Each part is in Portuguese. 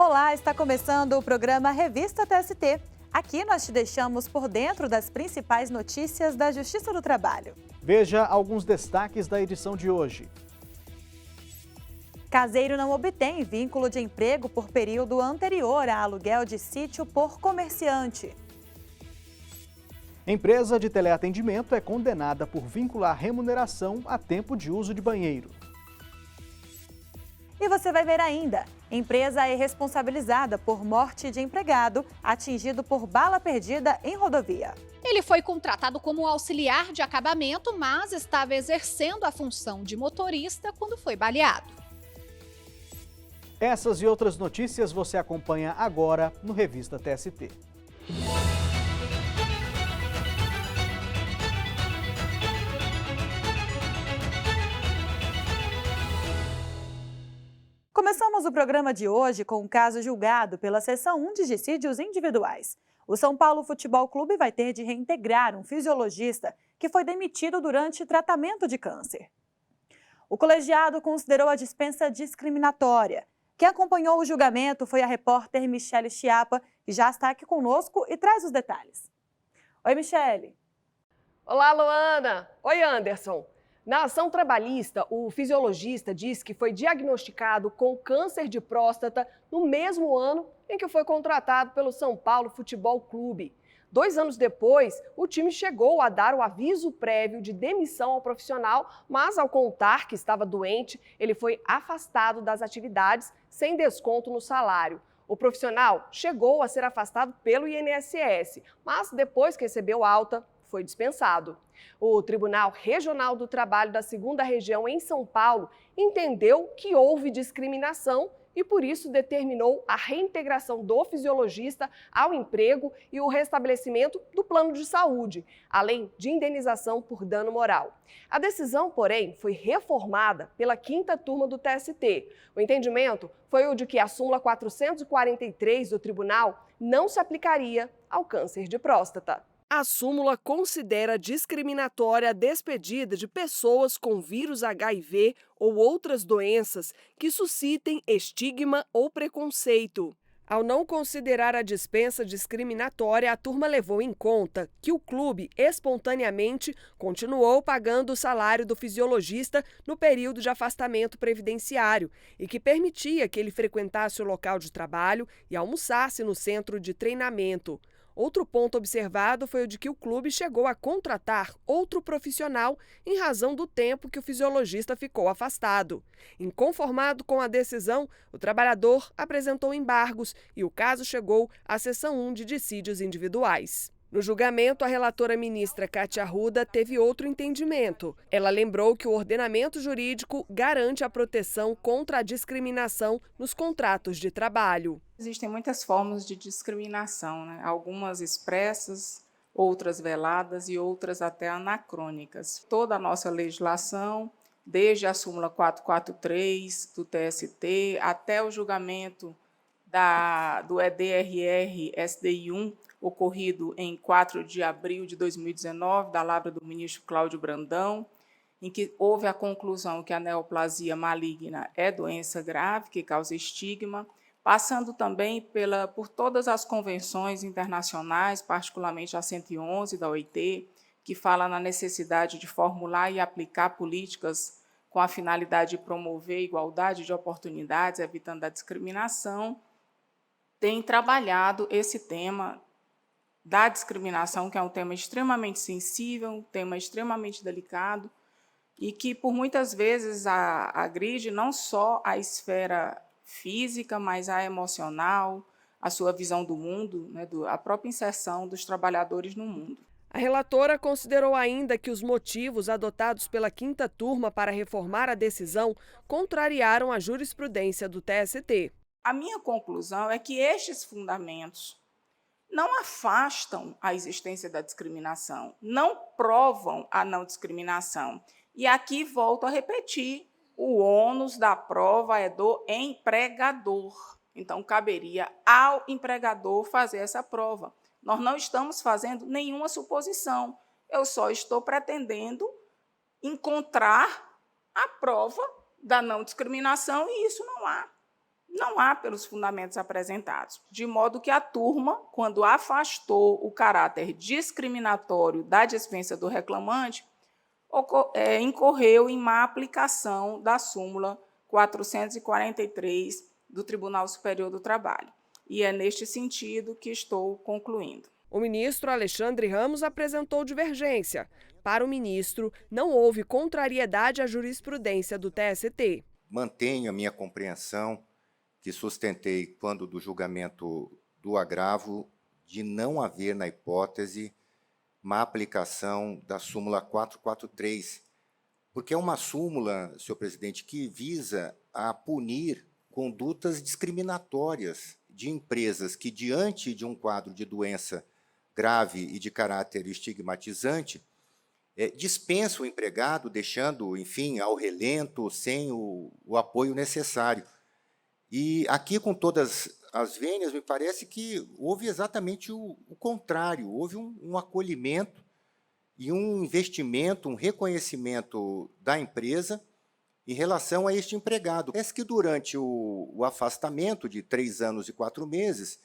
Olá, está começando o programa Revista TST. Aqui nós te deixamos por dentro das principais notícias da Justiça do Trabalho. Veja alguns destaques da edição de hoje. Caseiro não obtém vínculo de emprego por período anterior a aluguel de sítio por comerciante. Empresa de teleatendimento é condenada por vincular remuneração a tempo de uso de banheiro. E você vai ver ainda, empresa é responsabilizada por morte de empregado atingido por bala perdida em rodovia. Ele foi contratado como auxiliar de acabamento, mas estava exercendo a função de motorista quando foi baleado. Essas e outras notícias você acompanha agora no Revista TST. Começamos o programa de hoje com um caso julgado pela Seção 1 de Dissídios Individuais. O São Paulo Futebol Clube vai ter de reintegrar um fisiologista que foi demitido durante tratamento de câncer. O colegiado considerou a dispensa discriminatória. Quem acompanhou o julgamento foi a repórter Michele Chiapa, que já está aqui conosco e traz os detalhes. Oi, Michele. Olá, Luana. Oi, Anderson. Na ação trabalhista, o fisiologista diz que foi diagnosticado com câncer de próstata no mesmo ano em que foi contratado pelo São Paulo Futebol Clube. 2 anos depois, o time chegou a dar o aviso prévio de demissão ao profissional, mas ao contar que estava doente, ele foi afastado das atividades sem desconto no salário. O profissional chegou a ser afastado pelo INSS, mas depois que recebeu alta, foi dispensado. O Tribunal Regional do Trabalho da 2ª Região em São Paulo entendeu que houve discriminação e, por isso, determinou a reintegração do fisiologista ao emprego e o restabelecimento do plano de saúde, além de indenização por dano moral. A decisão, porém, foi reformada pela 5ª turma do TST. O entendimento foi o de que a súmula 443 do tribunal não se aplicaria ao câncer de próstata. A súmula considera discriminatória a despedida de pessoas com vírus HIV ou outras doenças que suscitem estigma ou preconceito. Ao não considerar a dispensa discriminatória, a turma levou em conta que o clube espontaneamente continuou pagando o salário do fisiologista no período de afastamento previdenciário e que permitia que ele frequentasse o local de trabalho e almoçasse no centro de treinamento. Outro ponto observado foi o de que o clube chegou a contratar outro profissional em razão do tempo que o fisiologista ficou afastado. Inconformado com a decisão, o trabalhador apresentou embargos e o caso chegou à Seção 1 de Dissídios Individuais. No julgamento, a relatora ministra Cátia Arruda teve outro entendimento. Ela lembrou que o ordenamento jurídico garante a proteção contra a discriminação nos contratos de trabalho. Existem muitas formas de discriminação, né? Algumas expressas, outras veladas e outras até anacrônicas. Toda a nossa legislação, desde a súmula 443 do TST até o julgamento do EDRR SDI 1, ocorrido em 4 de abril de 2019, da lavra do ministro Cláudio Brandão, em que houve a conclusão que a neoplasia maligna é doença grave, que causa estigma, passando também por todas as convenções internacionais, particularmente a 111 da OIT, que fala na necessidade de formular e aplicar políticas com a finalidade de promover igualdade de oportunidades, evitando a discriminação, tem trabalhado esse tema da discriminação, que é um tema extremamente sensível, um tema extremamente delicado e que, por muitas vezes, agride não só a esfera física, mas a emocional, a sua visão do mundo, né, a própria inserção dos trabalhadores no mundo. A relatora considerou ainda que os motivos adotados pela 5ª turma para reformar a decisão contrariaram a jurisprudência do TST. A minha conclusão é que estes fundamentos não afastam a existência da discriminação, não provam a não discriminação. E aqui volto a repetir, o ônus da prova é do empregador. Então, caberia ao empregador fazer essa prova. Nós não estamos fazendo nenhuma suposição, eu só estou pretendendo encontrar a prova da não discriminação e isso não há. Não há pelos fundamentos apresentados, de modo que a turma, quando afastou o caráter discriminatório da dispensa do reclamante, incorreu em má aplicação da súmula 443 do Tribunal Superior do Trabalho. E é neste sentido que estou concluindo. O ministro Alexandre Ramos apresentou divergência. Para o ministro, não houve contrariedade à jurisprudência do TST. Mantenho a minha compreensão que sustentei quando do julgamento do agravo de não haver, na hipótese, má aplicação da súmula 443, porque é uma súmula, senhor presidente, que visa a punir condutas discriminatórias de empresas que, diante de um quadro de doença grave e de caráter estigmatizante, dispensa o empregado, deixando, enfim, ao relento, sem o apoio necessário. E aqui, com todas as vênias, me parece que houve exatamente o contrário, houve um acolhimento e um investimento, um reconhecimento da empresa em relação a este empregado. Parece que durante o afastamento de 3 anos e 4 meses,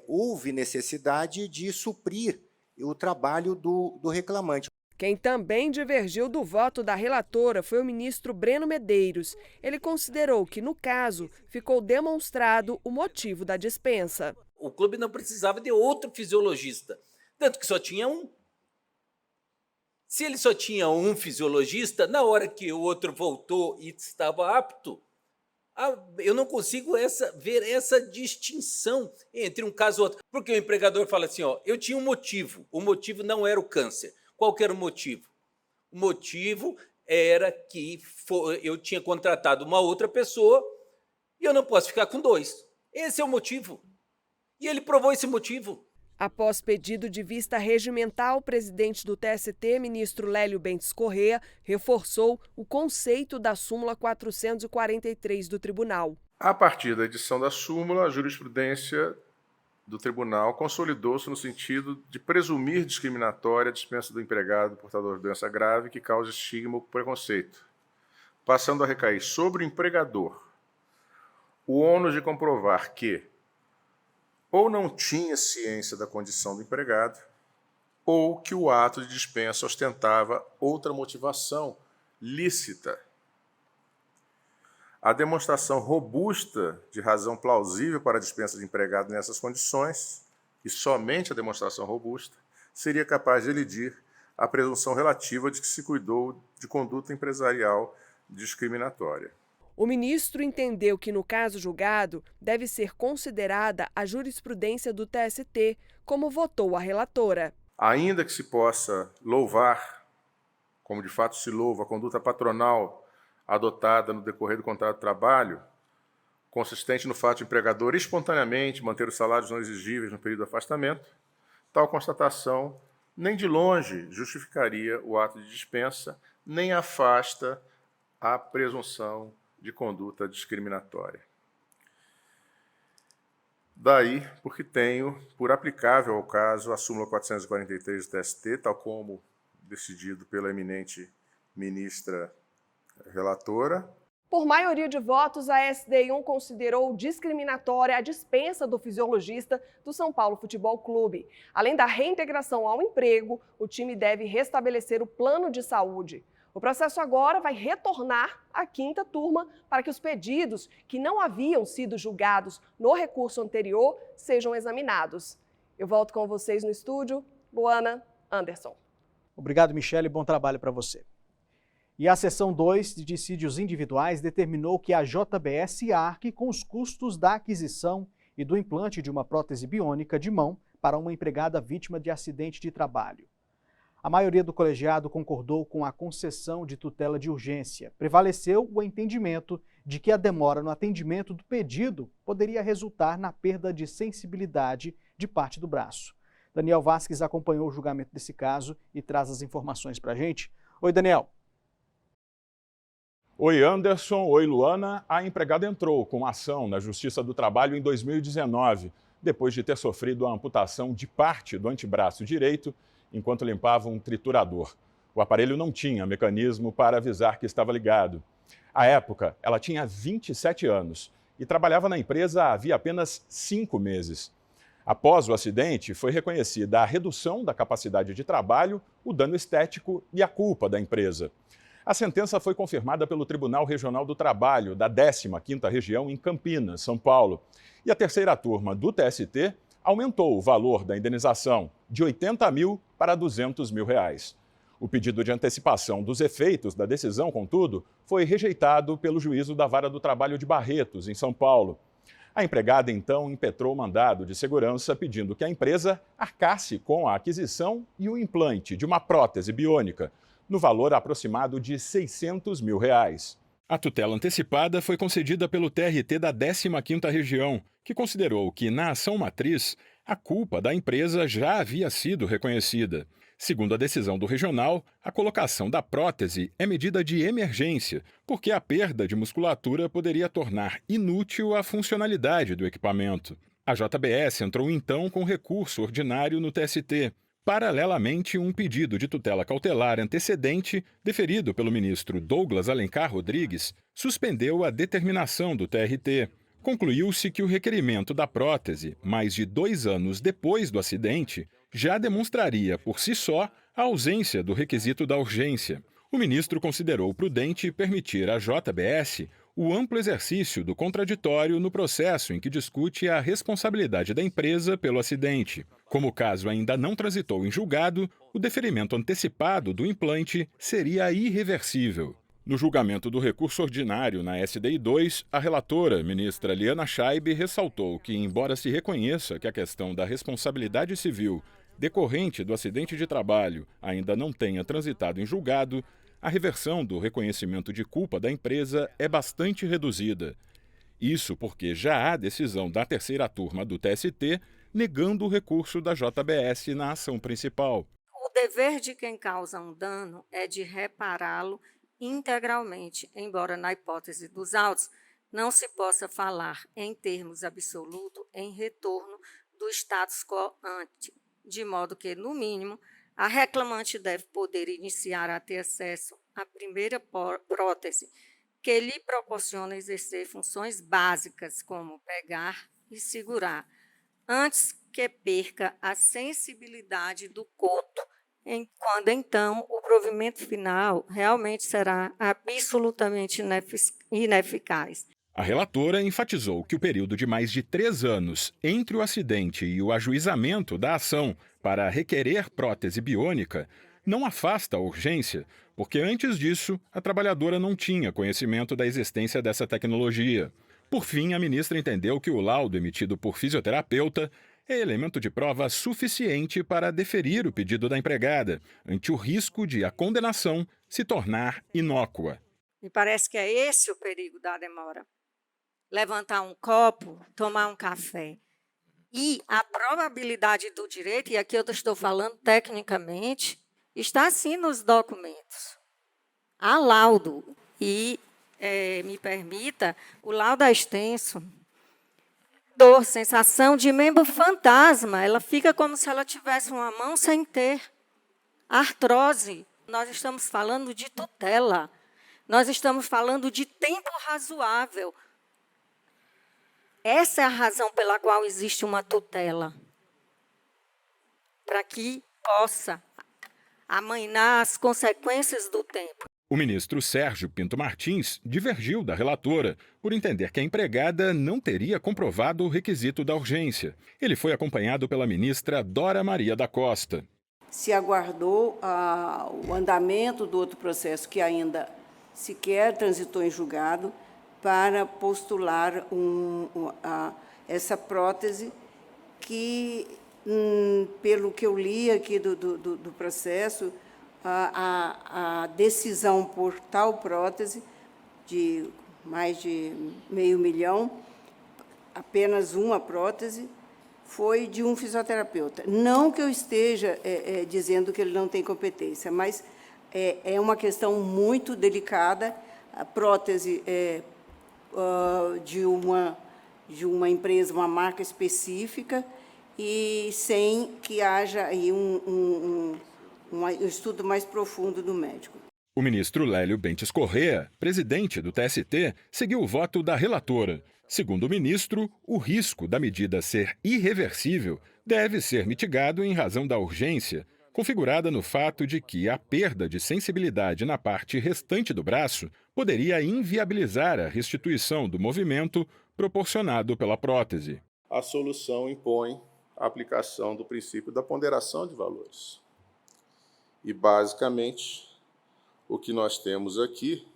houve necessidade de suprir o trabalho do reclamante. Quem também divergiu do voto da relatora foi o ministro Breno Medeiros. Ele considerou que, no caso, ficou demonstrado o motivo da dispensa. O clube não precisava de outro fisiologista, tanto que só tinha um. Se ele só tinha um fisiologista, na hora que o outro voltou e estava apto, eu não consigo ver essa distinção entre um caso e outro. Porque o empregador fala assim, eu tinha um motivo, o motivo não era o câncer. Qual que era o motivo? O motivo era que eu tinha contratado uma outra pessoa e eu não posso ficar com 2. Esse é o motivo. E ele provou esse motivo. Após pedido de vista regimental, o presidente do TST, ministro Lélio Bentes Corrêa, reforçou o conceito da súmula 443 do tribunal. A partir da edição da súmula, a jurisprudência do tribunal consolidou-se no sentido de presumir discriminatória a dispensa do empregado portador de doença grave que causa estigma ou preconceito, passando a recair sobre o empregador o ônus de comprovar que ou não tinha ciência da condição do empregado ou que o ato de dispensa ostentava outra motivação lícita. A demonstração robusta de razão plausível para a dispensa de empregado nessas condições, e somente a demonstração robusta, seria capaz de elidir a presunção relativa de que se cuidou de conduta empresarial discriminatória. O ministro entendeu que, no caso julgado, deve ser considerada a jurisprudência do TST, como votou a relatora. Ainda que se possa louvar, como de fato se louva, a conduta patronal adotada no decorrer do contrato de trabalho, consistente no fato de o empregador espontaneamente manter os salários não exigíveis no período de afastamento, tal constatação nem de longe justificaria o ato de dispensa, nem afasta a presunção de conduta discriminatória. Daí, porque tenho por aplicável ao caso a súmula 443 do TST, tal como decidido pela eminente ministra relatora. Por maioria de votos, a SDI1 considerou discriminatória a dispensa do fisiologista do São Paulo Futebol Clube. Além da reintegração ao emprego, o time deve restabelecer o plano de saúde. O processo agora vai retornar à 5ª turma para que os pedidos que não haviam sido julgados no recurso anterior sejam examinados. Eu volto com vocês no estúdio. Luana, Anderson. Obrigado, Michele, bom trabalho para você. E a seção 2 de dissídios individuais determinou que a JBS arque com os custos da aquisição e do implante de uma prótese biônica de mão para uma empregada vítima de acidente de trabalho. A maioria do colegiado concordou com a concessão de tutela de urgência. Prevaleceu o entendimento de que a demora no atendimento do pedido poderia resultar na perda de sensibilidade de parte do braço. Daniel Vasquez acompanhou o julgamento desse caso e traz as informações para a gente. Oi, Daniel. Oi, Anderson. Oi, Luana. A empregada entrou com ação na Justiça do Trabalho em 2019, depois de ter sofrido a amputação de parte do antebraço direito enquanto limpava um triturador. O aparelho não tinha mecanismo para avisar que estava ligado. À época, ela tinha 27 anos e trabalhava na empresa havia apenas 5 meses. Após o acidente, foi reconhecida a redução da capacidade de trabalho, o dano estético e a culpa da empresa. A sentença foi confirmada pelo Tribunal Regional do Trabalho da 15ª Região em Campinas, São Paulo. E a terceira turma do TST aumentou o valor da indenização de R$80 mil para R$200 mil. O pedido de antecipação dos efeitos da decisão, contudo, foi rejeitado pelo juízo da Vara do Trabalho de Barretos, em São Paulo. A empregada, então, impetrou o mandado de segurança pedindo que a empresa arcasse com a aquisição e o implante de uma prótese biônica, no valor aproximado de R$600 mil. A tutela antecipada foi concedida pelo TRT da 15ª Região, que considerou que, na ação matriz, a culpa da empresa já havia sido reconhecida. Segundo a decisão do regional, a colocação da prótese é medida de emergência, porque a perda de musculatura poderia tornar inútil a funcionalidade do equipamento. A JBS entrou então com recurso ordinário no TST. Paralelamente, um pedido de tutela cautelar antecedente, deferido pelo ministro Douglas Alencar Rodrigues, suspendeu a determinação do TRT. Concluiu-se que o requerimento da prótese, mais de 2 anos depois do acidente, já demonstraria por si só a ausência do requisito da urgência. O ministro considerou prudente permitir à JBS o amplo exercício do contraditório no processo em que discute a responsabilidade da empresa pelo acidente. Como o caso ainda não transitou em julgado, o deferimento antecipado do implante seria irreversível. No julgamento do recurso ordinário na SDI 2, a relatora, ministra Liana Schaibe, ressaltou que, embora se reconheça que a questão da responsabilidade civil decorrente do acidente de trabalho ainda não tenha transitado em julgado, a reversão do reconhecimento de culpa da empresa é bastante reduzida. Isso porque já há decisão da terceira turma do TST negando o recurso da JBS na ação principal. O dever de quem causa um dano é de repará-lo integralmente, embora na hipótese dos autos não se possa falar em termos absolutos em retorno do status quo ante, de modo que, no mínimo, a reclamante deve poder iniciar a ter acesso à primeira prótese, que lhe proporciona exercer funções básicas, como pegar e segurar, antes que perca a sensibilidade do coto, quando então o provimento final realmente será absolutamente ineficaz. A relatora enfatizou que o período de mais de 3 anos entre o acidente e o ajuizamento da ação para requerer prótese biônica não afasta a urgência, porque antes disso a trabalhadora não tinha conhecimento da existência dessa tecnologia. Por fim, a ministra entendeu que o laudo emitido por fisioterapeuta é elemento de prova suficiente para deferir o pedido da empregada, ante o risco de a condenação se tornar inócua. Me parece que é esse o perigo da demora. Levantar um copo, tomar um café. E a probabilidade do direito, e aqui eu estou falando tecnicamente, está assim nos documentos. Há laudo. E, me permita, o laudo é extenso. Dor, sensação de membro fantasma. Ela fica como se ela tivesse uma mão sem ter. Artrose. Nós estamos falando de tutela. Nós estamos falando de tempo razoável. Essa é a razão pela qual existe uma tutela. Para que possa amainar as consequências do tempo. O ministro Sérgio Pinto Martins divergiu da relatora por entender que a empregada não teria comprovado o requisito da urgência. Ele foi acompanhado pela ministra Dora Maria da Costa. Se aguardou o andamento do outro processo que ainda sequer transitou em julgado para postular essa prótese que, pelo que eu li aqui do processo, a decisão por tal prótese de mais de R$500 mil, apenas uma prótese, foi de um fisioterapeuta. Não que eu esteja dizendo que ele não tem competência, mas é uma questão muito delicada. A prótese de uma empresa, uma marca específica, e sem que haja aí um estudo mais profundo do médico. O ministro Lélio Bentes Corrêa, presidente do TST, seguiu o voto da relatora, Segundo o ministro, o risco da medida ser irreversível deve ser mitigado em razão da urgência, configurada no fato de que a perda de sensibilidade na parte restante do braço poderia inviabilizar a restituição do movimento proporcionado pela prótese. A solução impõe a aplicação do princípio da ponderação de valores. E, basicamente, o que nós temos aqui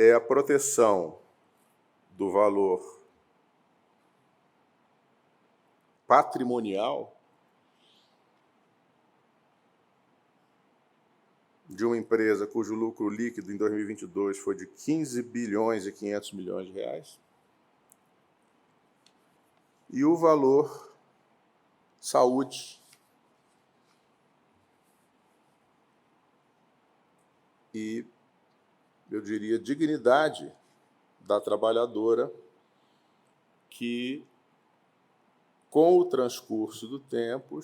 é a proteção do valor patrimonial de uma empresa cujo lucro líquido em 2022 foi de 15 bilhões e 500 milhões de reais, e o valor saúde e, eu diria, dignidade da trabalhadora que, com o transcurso do tempo,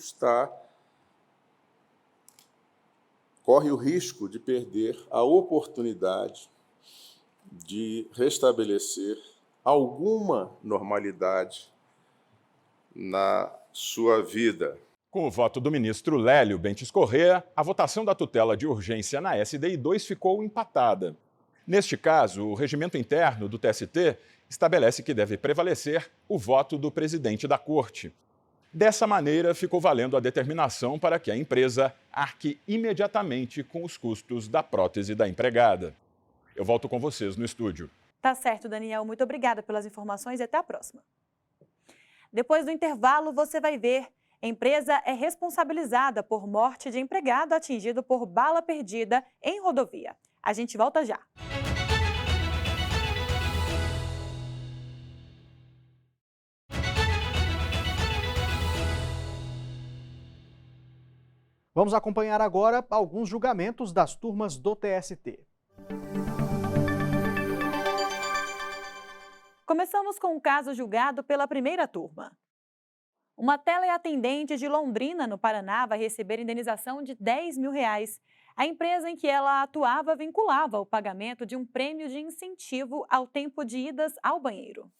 corre o risco de perder a oportunidade de restabelecer alguma normalidade na sua vida. Com o voto do ministro Lélio Bentes Corrêa, a votação da tutela de urgência na SDI 2 ficou empatada. Neste caso, o regimento interno do TST estabelece que deve prevalecer o voto do presidente da Corte. Dessa maneira, ficou valendo a determinação para que a empresa arque imediatamente com os custos da prótese da empregada. Eu volto com vocês no estúdio. Tá certo, Daniel. Muito obrigada pelas informações e até a próxima. Depois do intervalo, você vai ver. Empresa é responsabilizada por morte de empregado atingido por bala perdida em rodovia. A gente volta já. Vamos acompanhar agora alguns julgamentos das turmas do TST. Começamos com um caso julgado pela primeira turma. Uma teleatendente de Londrina, no Paraná, vai receber indenização de R$10 mil. A empresa em que ela atuava vinculava o pagamento de um prêmio de incentivo ao tempo de idas ao banheiro.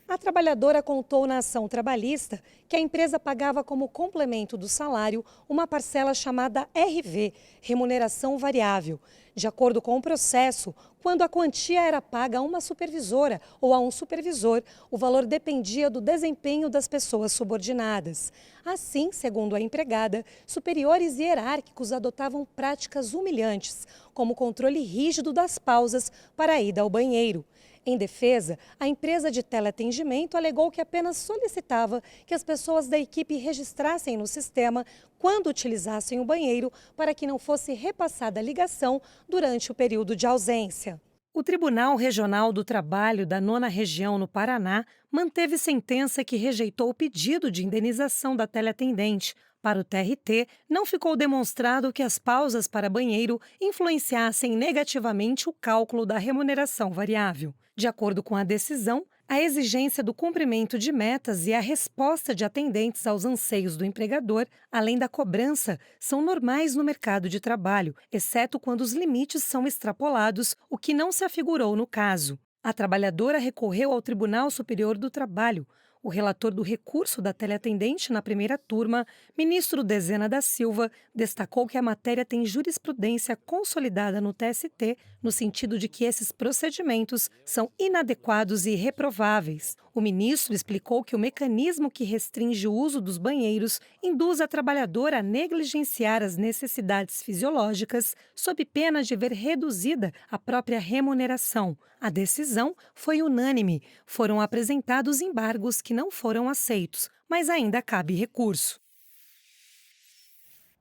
A trabalhadora contou na ação trabalhista que a empresa pagava como complemento do salário uma parcela chamada RV, remuneração variável. De acordo com o processo, quando a quantia era paga a uma supervisora ou a um supervisor, o valor dependia do desempenho das pessoas subordinadas. Assim, segundo a empregada, superiores hierárquicos adotavam práticas humilhantes, como o controle rígido das pausas para a ida ao banheiro. Em defesa, a empresa de teleatendimento alegou que apenas solicitava que as pessoas da equipe registrassem no sistema quando utilizassem o banheiro para que não fosse repassada a ligação durante o período de ausência. O Tribunal Regional do Trabalho da 9ª Região no Paraná manteve sentença que rejeitou o pedido de indenização da teleatendente. Para o TRT, não ficou demonstrado que as pausas para banheiro influenciassem negativamente o cálculo da remuneração variável. De acordo com a decisão, a exigência do cumprimento de metas e a resposta de atendentes aos anseios do empregador, além da cobrança, são normais no mercado de trabalho, exceto quando os limites são extrapolados, o que não se afigurou no caso. A trabalhadora recorreu ao Tribunal Superior do Trabalho. O relator do recurso da teleatendente na primeira turma, ministro Dezena da Silva, destacou que a matéria tem jurisprudência consolidada no TST, no sentido de que esses procedimentos são inadequados e reprováveis. O ministro explicou que o mecanismo que restringe o uso dos banheiros induz a trabalhadora a negligenciar as necessidades fisiológicas, sob pena de ver reduzida a própria remuneração. A decisão foi unânime. Foram apresentados embargos que não foram aceitos, mas ainda cabe recurso.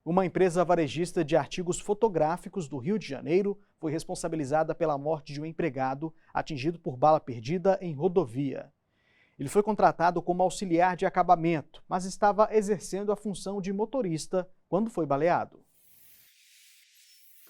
Uma empresa varejista de artigos fotográficos do Rio de Janeiro foi responsabilizada pela morte de um empregado atingido por bala perdida em rodovia. Ele foi contratado como auxiliar de acabamento, mas estava exercendo a função de motorista quando foi baleado.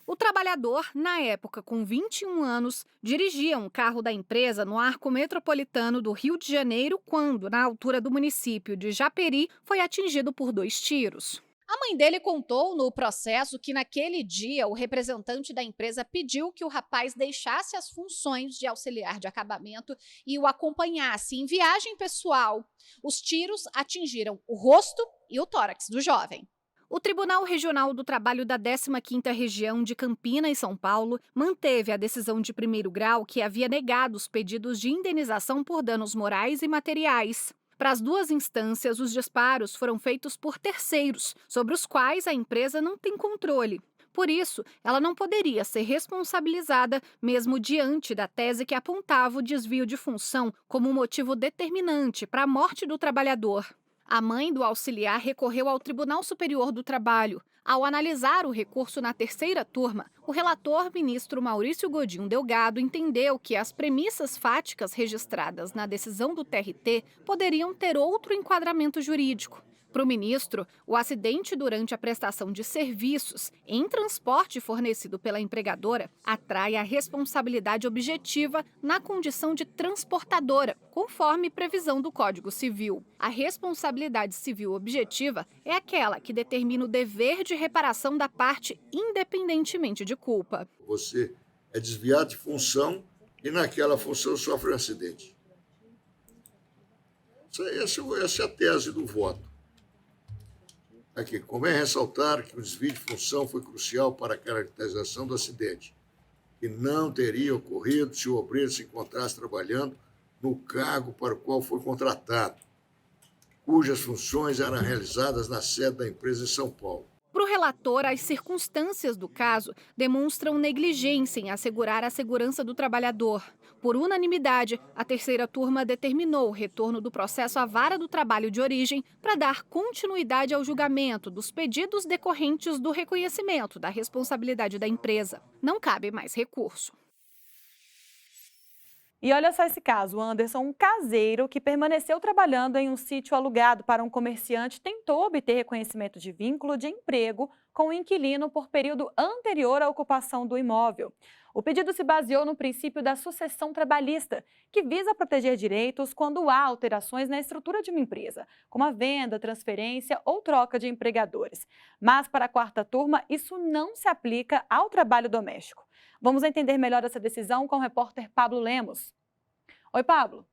O trabalhador, na época com 21 anos, dirigia um carro da empresa no arco metropolitano do Rio de Janeiro quando, na altura do município de Japeri, foi atingido por 2 tiros. A mãe dele contou no processo que naquele dia o representante da empresa pediu que o rapaz deixasse as funções de auxiliar de acabamento e o acompanhasse em viagem pessoal. Os tiros atingiram o rosto e o tórax do jovem. O Tribunal Regional do Trabalho da 15ª Região de Campinas e São Paulo manteve a decisão de primeiro grau que havia negado os pedidos de indenização por danos morais e materiais. Para as duas instâncias, os disparos foram feitos por terceiros, sobre os quais a empresa não tem controle. Por isso, ela não poderia ser responsabilizada, mesmo diante da tese que apontava o desvio de função como um motivo determinante para a morte do trabalhador. A mãe do auxiliar recorreu ao Tribunal Superior do Trabalho. Ao analisar o recurso na terceira turma, o relator, ministro Maurício Godinho Delgado, entendeu que as premissas fáticas registradas na decisão do TRT poderiam ter outro enquadramento jurídico. Para o ministro, o acidente durante a prestação de serviços em transporte fornecido pela empregadora atrai a responsabilidade objetiva na condição de transportadora, conforme previsão do Código Civil. A responsabilidade civil objetiva é aquela que determina o dever de reparação da parte independentemente de culpa. Você é desviado de função e naquela função sofre um acidente. Essa é a tese do voto. Aqui, convém ressaltar que o desvio de função foi crucial para a caracterização do acidente, que não teria ocorrido se o obreiro se encontrasse trabalhando no cargo para o qual foi contratado, cujas funções eram realizadas na sede da empresa em São Paulo. Para o relator, as circunstâncias do caso demonstram negligência em assegurar a segurança do trabalhador. Por unanimidade, a terceira turma determinou o retorno do processo à Vara do Trabalho de origem para dar continuidade ao julgamento dos pedidos decorrentes do reconhecimento da responsabilidade da empresa. Não cabe mais recurso. E olha só esse caso, Anderson, um caseiro que permaneceu trabalhando em um sítio alugado para um comerciante tentou obter reconhecimento de vínculo de emprego com o inquilino por período anterior à ocupação do imóvel. O pedido se baseou no princípio da sucessão trabalhista, que visa proteger direitos quando há alterações na estrutura de uma empresa, como a venda, transferência ou troca de empregadores. Mas para a quarta turma, isso não se aplica ao trabalho doméstico. Vamos entender melhor essa decisão com o repórter Pablo Lemos. Oi, Pablo.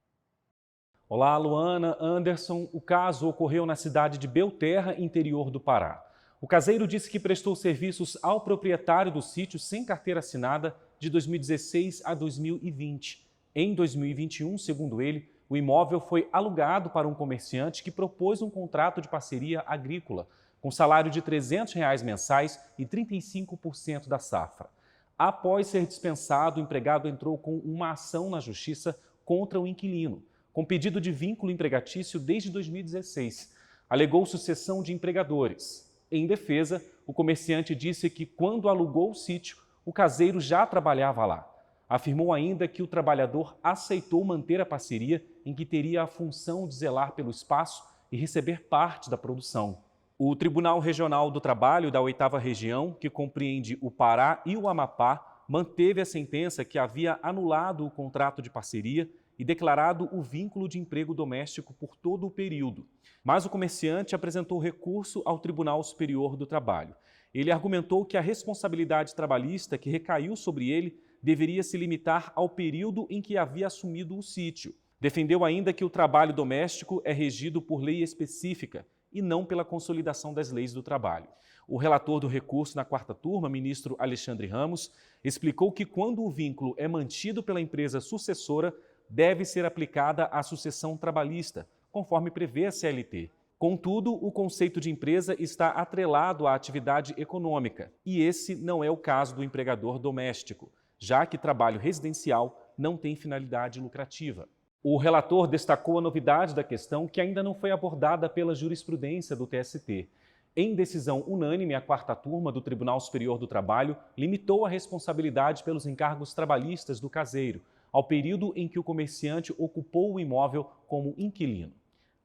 Olá, Luana, Anderson. O caso ocorreu na cidade de Belterra, interior do Pará. O caseiro disse que prestou serviços ao proprietário do sítio sem carteira assinada de 2016 a 2020. Em 2021, segundo ele, o imóvel foi alugado para um comerciante que propôs um contrato de parceria agrícola, com salário de R$ 300 mensais e 35% da safra. Após ser dispensado, o empregado entrou com uma ação na justiça contra o inquilino, com pedido de vínculo empregatício desde 2016. Alegou sucessão de empregadores. Em defesa, o comerciante disse que quando alugou o sítio, o caseiro já trabalhava lá. Afirmou ainda que o trabalhador aceitou manter a parceria em que teria a função de zelar pelo espaço e receber parte da produção. O Tribunal Regional do Trabalho da 8ª Região, que compreende o Pará e o Amapá, manteve a sentença que havia anulado o contrato de parceria e declarado o vínculo de emprego doméstico por todo o período. Mas o comerciante apresentou recurso ao Tribunal Superior do Trabalho. Ele argumentou que a responsabilidade trabalhista que recaiu sobre ele deveria se limitar ao período em que havia assumido o sítio. Defendeu ainda que o trabalho doméstico é regido por lei específica e não pela consolidação das leis do trabalho. O relator do recurso na quarta turma, ministro Alexandre Ramos, explicou que quando o vínculo é mantido pela empresa sucessora, deve ser aplicada a sucessão trabalhista, conforme prevê a CLT. Contudo, o conceito de empresa está atrelado à atividade econômica, e esse não é o caso do empregador doméstico, já que trabalho residencial não tem finalidade lucrativa. O relator destacou a novidade da questão que ainda não foi abordada pela jurisprudência do TST. Em decisão unânime, a quarta turma do Tribunal Superior do Trabalho limitou a responsabilidade pelos encargos trabalhistas do caseiro ao período em que o comerciante ocupou o imóvel como inquilino.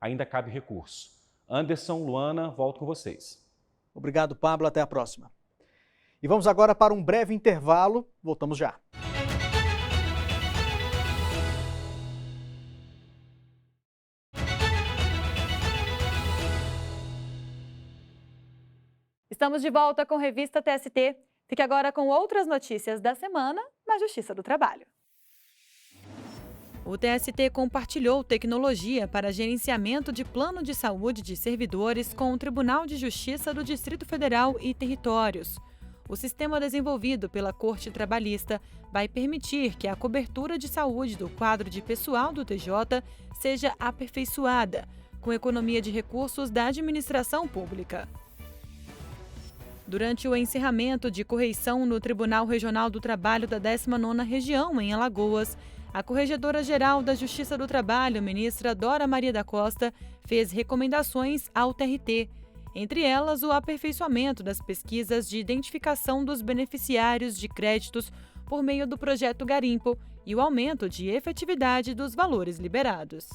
Ainda cabe recurso. Anderson, Luana, volto com vocês. Obrigado, Pablo. Até a próxima. E vamos agora para um breve intervalo. Voltamos já. Estamos de volta com Revista TST. Fique agora com outras notícias da semana na Justiça do Trabalho. O TST compartilhou tecnologia para gerenciamento de plano de saúde de servidores com o Tribunal de Justiça do Distrito Federal e Territórios. O sistema desenvolvido pela Corte Trabalhista vai permitir que a cobertura de saúde do quadro de pessoal do TJ seja aperfeiçoada, com economia de recursos da administração pública. Durante o encerramento de correição no Tribunal Regional do Trabalho da 19ª Região, em Alagoas, a Corregedora-Geral da Justiça do Trabalho, ministra Dora Maria da Costa, fez recomendações ao TRT, entre elas o aperfeiçoamento das pesquisas de identificação dos beneficiários de créditos por meio do projeto Garimpo e o aumento de efetividade dos valores liberados.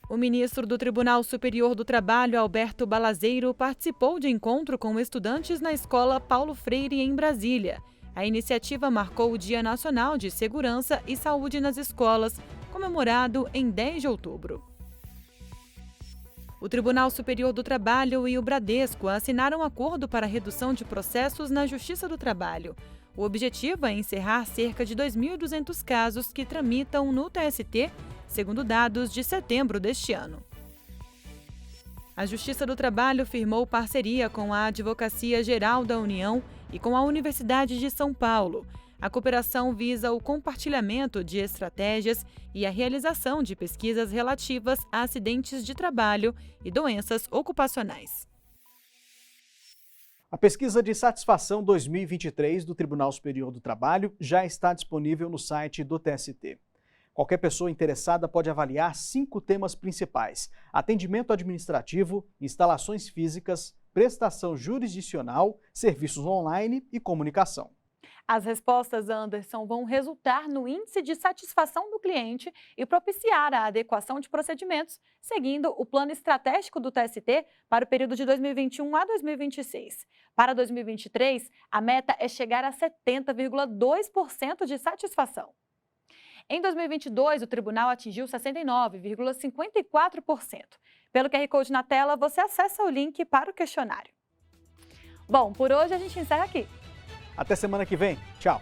O ministro do Tribunal Superior do Trabalho, Alberto Balazeiro, participou de encontro com estudantes na Escola Paulo Freire, em Brasília. A iniciativa marcou o Dia Nacional de Segurança e Saúde nas Escolas, comemorado em 10 de outubro. O Tribunal Superior do Trabalho e o Bradesco assinaram um acordo para a redução de processos na Justiça do Trabalho. O objetivo é encerrar cerca de 2.200 casos que tramitam no TST, segundo dados de setembro deste ano. A Justiça do Trabalho firmou parceria com a Advocacia Geral da União e com a Universidade de São Paulo. A cooperação visa o compartilhamento de estratégias e a realização de pesquisas relativas a acidentes de trabalho e doenças ocupacionais. A pesquisa de satisfação 2023 do Tribunal Superior do Trabalho já está disponível no site do TST. Qualquer pessoa interessada pode avaliar 5 temas principais: atendimento administrativo, instalações físicas, prestação jurisdicional, serviços online e comunicação. As respostas, Anderson, vão resultar no índice de satisfação do cliente e propiciar a adequação de procedimentos, seguindo o plano estratégico do TST para o período de 2021 a 2026. Para 2023, a meta é chegar a 70,2% de satisfação. Em 2022, o tribunal atingiu 69,54%. Pelo QR Code na tela, você acessa o link para o questionário. Bom, por hoje a gente encerra aqui. Até semana que vem. Tchau.